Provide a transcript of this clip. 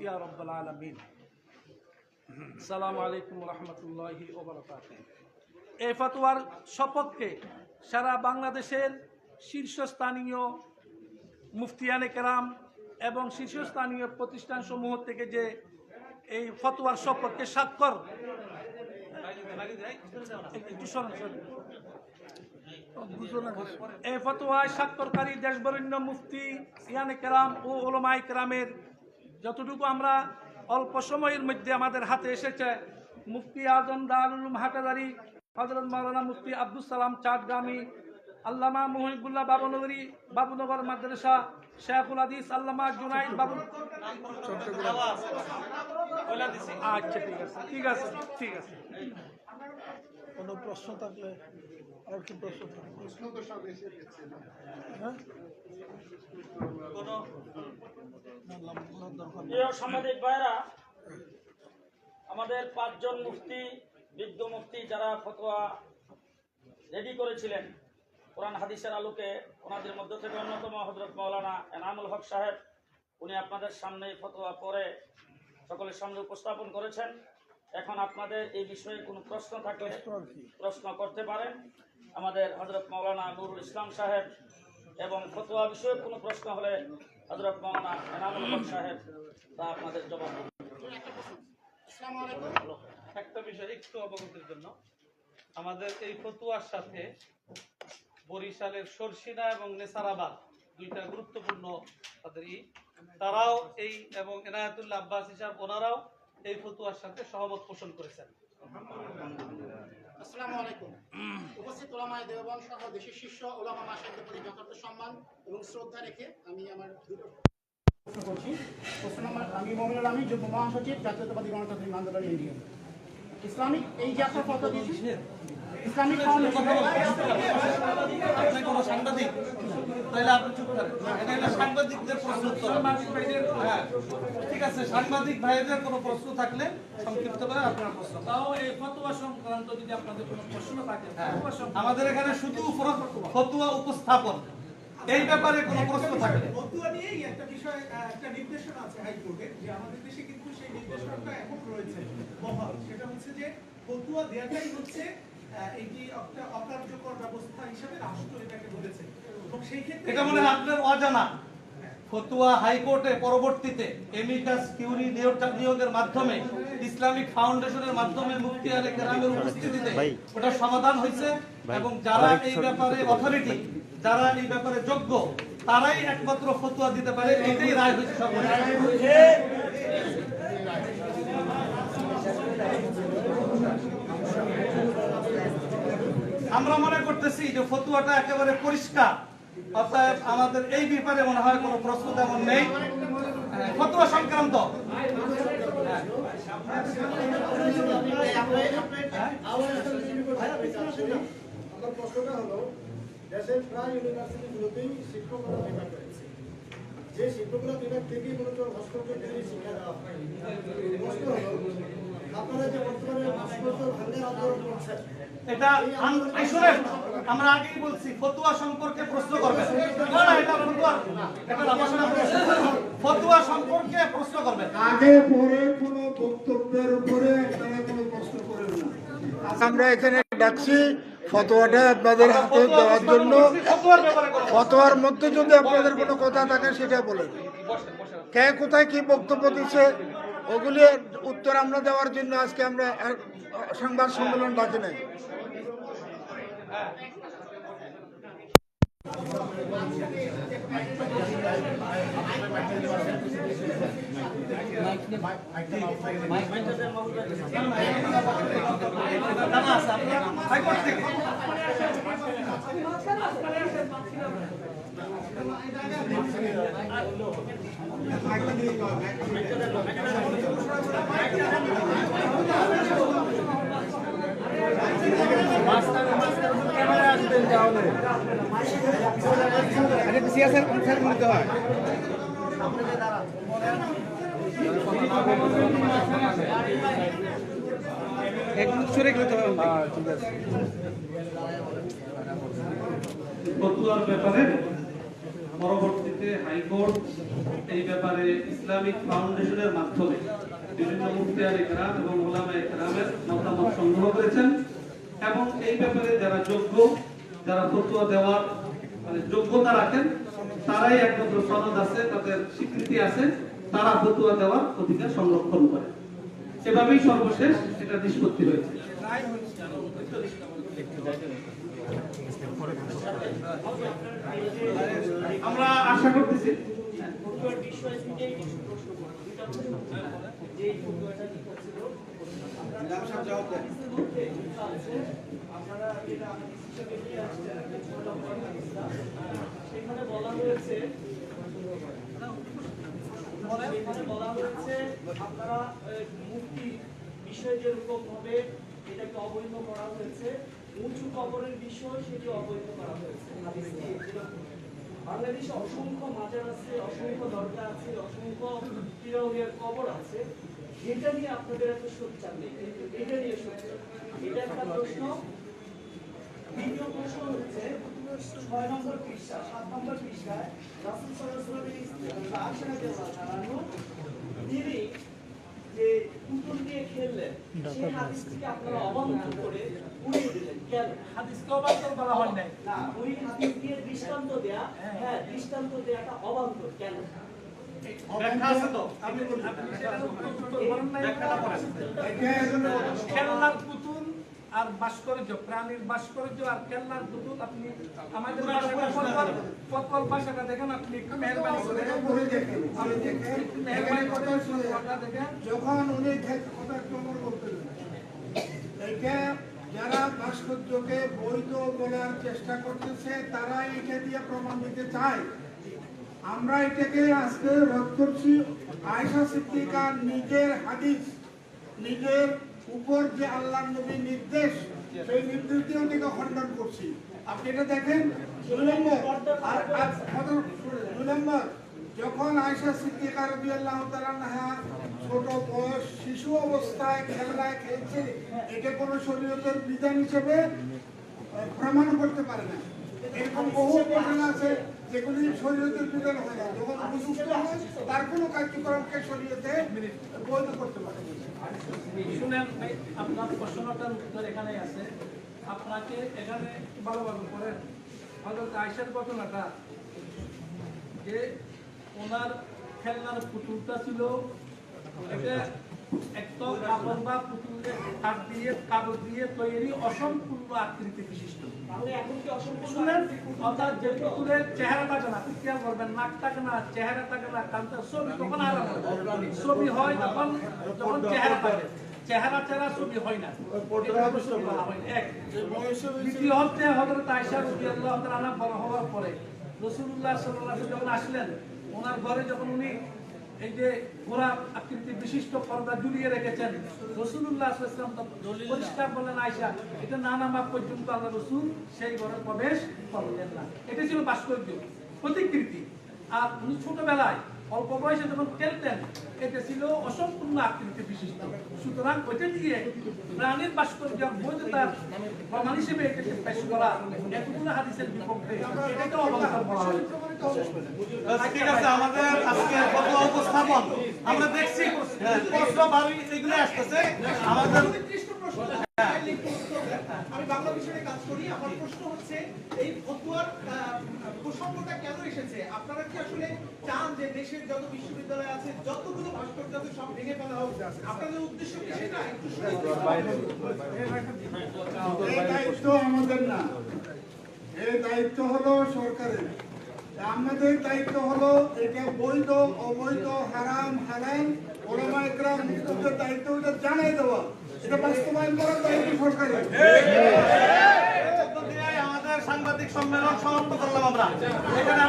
ইয়া রাব্বাল আলামিন। আসসালামু আলাইকুম ওয়া রাহমাতুল্লাহি ওয়া বারাকাতুহু। এই ফতোয়ার সপক্ষে সারা বাংলাদেশের শীর্ষস্থানীয় মুফতিয়ানে কেরাম এবং শীর্ষস্থানীয় প্রতিষ্ঠানসমূহ থেকে যে এই ফতোয়ার সপক্ষে স্বাক্ষর এই ফতোয়ায় স্বাক্ষরকারী দেশবরেণ্য মুফতি ইয়ানে কেরাম ও উলামায়ে কেরামের যতটুকু আমরা অল্প সময়ের মধ্যে আমাদের হাতে এসেছে, মুফতি আজম দারুল উলুম হাটাজারি হযরত মাওলানা মুফতি আব্দুল সালাম চাটগ্রামী, আল্লামা মুহিবুল্লাহ বাবুনগর মাদ্রাসা, শেখুল হাদিস আল্লামা জুনাইদ বাবু। আচ্ছা ঠিক আছে। কোনো প্রশ্ন থাকলে আর কি প্রশ্ন তো সব এসে গেছে না, হ্যাঁ সাংবাদিক ভাইরা, আমাদের 5 জন মুফতি, বিজ্ঞ মুফতি যারা ফতোয়া রেডি করেছিলেন কোরআন হাদিসের আলোকে, ওনাদের মধ্য থেকে অন্যতম হযরত মাওলানা এনামুল হক সাহেব, উনি আপনাদের সামনে ফতোয়া পড়ে সকলের সামনে উপস্থাপন করেছেন। এখন আপনাদের এই বিষয়ে কোনো প্রশ্ন থাকলে প্রশ্ন করতে পারেন। আমাদের হযরত মাওলানা নুরুল ইসলাম সাহেব, এবং ফতোয়া বিষয়ে কোনো প্রশ্ন হলে হযরত মাওলানা এনামুল হক সাহেব তা আপনাদের জবাব দেবেন। একটা বিষয় একটু অবগতির জন্য, আমাদের এই ফতোয়ার সাথে বরিশালের সরসিনা এবং নেসারাবাদ দুইটা গুরুত্বপূর্ণ তাদের তারাও এই এবং এনায়েতুল্লাহ আব্বাস হিসাব ওনারাও এই ফতোয়ার সাথে সহমত পোষণ করেছেন। আসসালামু আলাইকুম। উপস্থিত ওলামায়ে দেওবন্দ সহ দেশের শীর্ষ ওলামা মাশায়েখদের প্রতি যথার্থ সম্মান এবং শ্রদ্ধা রেখে আমি আমার প্রশ্ন করছি। আমি মোমিনুল আমিন, যুগ্ম মহাসচিব, জাতীয়তাবাদী গণতান্ত্রিক আন্দোলন ইন্ডিয়া। ইসলামিক এই যে আপনার ফতোয়া দিয়েছে, ইসলামিক সাংবাদিক তাহলে আপনি চুপ করেন, এটা হলো সাংবাদিকদের প্রশ্ন উত্তর। হ্যাঁ ঠিক আছে, সাংবাদিক ভাইদের কোনো প্রশ্ন থাকলে সংক্ষিপ্ত করে আপনার প্রশ্ন। তাও এই ফতোয়া সংক্রান্ত যদি আপনাদের কোনো প্রশ্ন থাকে, আমাদের এখানে শুধু ফতোয়া উপস্থাপন, এই ব্যাপারে কোনো প্রশ্ন থাকলে। ফতোয়া নিয়েই একটা বিষয়, একটা নির্দেশনা আছে হাইকোর্টের, যে আমাদের দেশে কিন্তু সেই নির্দেশনাটা এখন রয়েছে বহাল। সেটা হচ্ছে যে ফতোয়া দেওয়াটাই হচ্ছে এটি একটা অকার্যকর ব্যবস্থা হিসেবে রাষ্ট্র এটাকে বলেছে, এবং সেই ক্ষেত্রে এটা মনে হয় আপনার অজানা। ফতোয়া হাইকোর্টে পরবর্তীতে এমিকাস কিউরি নিয়োগের মাধ্যমে, ইসলামিক ফাউন্ডেশনের মাধ্যমে মুফতিয়ানে কেরামের উপস্থিতিতে ওটা সমাধান হয়েছে, এবং যারা এই ব্যাপারে অথরিটি, যারা এই ব্যাপারে যোগ্য, তারাই একমাত্র ফতোয়া দিতে পারে, এটাই রায় হয়েছে সকলে। আমরা মনে করতেছি যে ফতোয়াটা একেবারে পরিষ্কার, অতএব আমাদের এই ব্যাপারে মনে হয় কোনো প্রশ্ন তেমন নেই ফতোয়া সংক্রান্ত। আমার প্রশ্নটা হলো, দেশের প্রায় ইউনিভার্সিটিগুলোতেই শিক্ষকরা বিভাগ রয়েছে, যে শিক্ষকরা বিভাগ থেকেই মূলত ভাস্কর্য ডিগ্রি শিক্ষা দেওয়া হয়। প্রশ্ন হলো, আপনারা যে বর্তমানে ভাস্কর্য ভাঙার আন্দোলন করছেন, এটা শুনেন, আমরা আগেই বলছি ফতোয়া সম্পর্কে প্রশ্ন করবেন না, এটা ফতোয়া সম্পর্কে প্রশ্ন করবেন, আগে পরে কোনো বক্তব্যের উপরে আপনারা কোনো প্রশ্ন করেন না। আমরা এখানে ডাকছি ফতোয়াটা আপনাদের হাতে দেওয়ার জন্য। ফতোয়ার মধ্যে যদি আপনাদের কোনো কথা থাকে সেটা বলেন, কে কোথায় কি বক্তব্য দিচ্ছে ওগুলি উত্তর আমরা দেওয়ার জন্য আজকে আমরা সংবাদ সম্মেলন ডাকি নাই। ফতোয়ার ব্যাপারে পরবর্তীতে পরবর্তীতে হাইকোর্ট এই ব্যাপারে ইসলামিক ফাউন্ডেশনের মাধ্যমে বিভিন্ন মুফতিয়ানে কেরাম এবং ওলামায়ে কেরামের মতামত সংগ্রহ করেছেন এবং এই ব্যাপারে যারা যোগ্য, যারা ফতোয়া দেওয়ার মানে যোগ্যতা রাখেন, তারাই একমাত্র সনদ আছে, তাদের স্বীকৃতি আছে, তারা ফতোয়া দেওয়ার অধিকার সংরক্ষণ করে। এভাবেই সর্বশেষ এটা নিষ্পত্তি হয়েছে। আমরা আশা করতেছি সেখানে বলা হয়েছে আপনারা মুক্তি বিষয় যেরকম ভাবে এটাকে অবৈধ করা হয়েছে, উঁচু কবরের বিষয় সেটি অবৈধ করা হয়েছে। বাংলাদেশে অসংখ্য মাজার আছে, অসংখ্য দরগা আছে, অসংখ্য পীরাউলিয়ার কবর আছে, যেটা নিয়ে আপনাদের এত সোচ্চার নেই, এটা নিয়ে সোচ্চার। এটা একটা প্রশ্ন। দ্বিতীয় প্রশ্ন হচ্ছে 6 নম্বর পৃষ্ঠা 7 নম্বর পৃষ্ঠায় রাসূল সাল্লাল্লাহু আলাইহি ওয়াসাল্লাম তিনি যে পুতুল দিয়ে খেললেন সেই হাদিসটিকে আপনারা অবান্তর করে উড়িয়ে দিলেন। কেন? হাদিসকে অবান্তর বলা হয় নাই। না, ওই হাদিস দিয়ে দৃষ্টান্ত দেয়া, হ্যাঁ দৃষ্টান্ত দেয়াটা অবান্তর কেন? ব্যাখ্যা আছে তো, আপনি সেটার উত্তর বলেন নাই। এটা খেলনার পুতুল আর ভাস্কর্য, প্রাণীর ভাস্কর্য আর খেলনার পুতুল, আপনি আমাদের ফতোয়ার ভাষাটা দেখেন, আপনি একটু মেহরবানি করে পড়ে দেখেন, আমি দেখেন, মেহরবানি করে ফতোয়াটা দেখেন। যখন উনি কথা একটু আমার বলতে দেন। এটা যারা ভাস্কর্যকে বৈধ বলার চেষ্টা করতেছে তারা এটা দিয়ে প্রমাণ দিতে চায়। আমরা এটাকে আজকে রদ করছি। আয়েশা সিদ্দিকা নিজের হাদিস, নিজের উপর যে আল্লাহ নবীর নির্দেশ, সেই নির্দেশ দিয়ে ওটাকে খণ্ডন করছি। আপনি এটা দেখেন 2 নম্বর, যখন আয়েশা সিদ্দিকা রাদিয়াল্লাহু তাআলা আনহা ছোট বয়স শিশু অবস্থায় খেলনায় খেলছে, এটা কোনো শরীয়তের বিধান হিসেবে প্রমাণ করতে পারে না। এরকম বহু ঘটনা আছে যেগুলি শরীয়তের বিধান হয় না, যখন উপযুক্ত হয় তার কোনো কার্যক্রমকে শরীয়তে বৈধ করতে পারে না। শুনেন ভাই, আপনার প্রশ্নটার উত্তর এখানে আছে। আপনাকে এখানে একটু ভালোভাবে করেন। হযরত আয়েশার ঘটনাটা যে ওনার খেলনার পুতুলটা ছিল, এটা একটা কাপড় বা পুতুলের কাঠ দিয়ে কাগজ দিয়ে তৈরি অসম্পূর্ণ আকৃতি বিশিষ্ট। তাহলে এখন কি অসম্পূর্ণ? শুনেন, অর্থাৎ যে পুতুলের চেহারা থাকে না, খেয়াল করবেন, নাক থাকে না, চেহারা থাকে না, কানটা ছবি তখন আরাম হয়। ছবি হয় যখন যখন চেহারা থাকে, চেহারা ছাড়া ছবি হয় না। এটা ছবি বলা হয় না। এক। দ্বিতীয় হচ্ছে হযরত আয়েশা রাদিয়াল্লাহু তাআলা আনহা বড় হওয়ার পরে রাসূলুল্লাহ সাল্লাল্লাহু আলাইহি ওয়াসাল্লাম যখন আসলেন, ওনার ঘরে যখন উনি এই যে ঘোড়া আকৃতি বিশিষ্ট পর্দা ঝুলিয়ে রেখেছেন, রাসূলুল্লাহ সাল্লাল্লাহু আলাইহি ওয়াসাল্লাম পরিষ্কার বললেন, আয়েশা এটা না নামা পর্যন্ত আল্লাহ রাসূল সেই ঘরে প্রবেশ করলেন না। এটা ছিল ভাস্কর্য, প্রতিকৃতি। আর উনি ছোটবেলায় অল্প বয়সে যখন খেলতেন, এটা ছিল অসম্পূর্ণ আকৃতি বিশিষ্ট। সুতরাং ওইটা দিয়ে প্রাণীর ভাস্কর্য বৈধতার প্রমাণ হিসেবে এটাকে পেশ করা এতগুলো হাদিসের বিপক্ষে, এটাকে অবান্তর বলা হয়। ঠিক আছে, আমাদের আজকে ফতোয়া উপস্থাপন আমরা দেখছি, প্রশ্ন ভাবি এগুলো আসতেছে আমাদের। আমি বাংলা বিষয়ে কাজ করি। আমার প্রশ্ন হচ্ছে এই ফতোয়ার প্রসঙ্গটা কেন এসেছে? আপনারা কি আসলে চান যে দেশের যত বিশ্ববিদ্যালয় আছে যতগুলো ভাস্কর্য আছে সব ভেঙে ফেলা হোক? আপনাদের উদ্দেশ্য কি সেটা? একটু শুনে এই দায়িত্ব আমাদের না, এই দায়িত্ব হলো সরকারের। আমাদের দায়িত্ব হলো এটা বৈধ অবৈধ হারাম হালাল ওলামায়ে কেরাম মুফতিদের দায়িত্ব ওটা জানাই দেওয়া, এটা বাস্তবায়ন করার দায়িত্ব সরকারের। আমাদের সাংবাদিক সম্মেলন সমাপ্ত করলাম আমরা। এখানে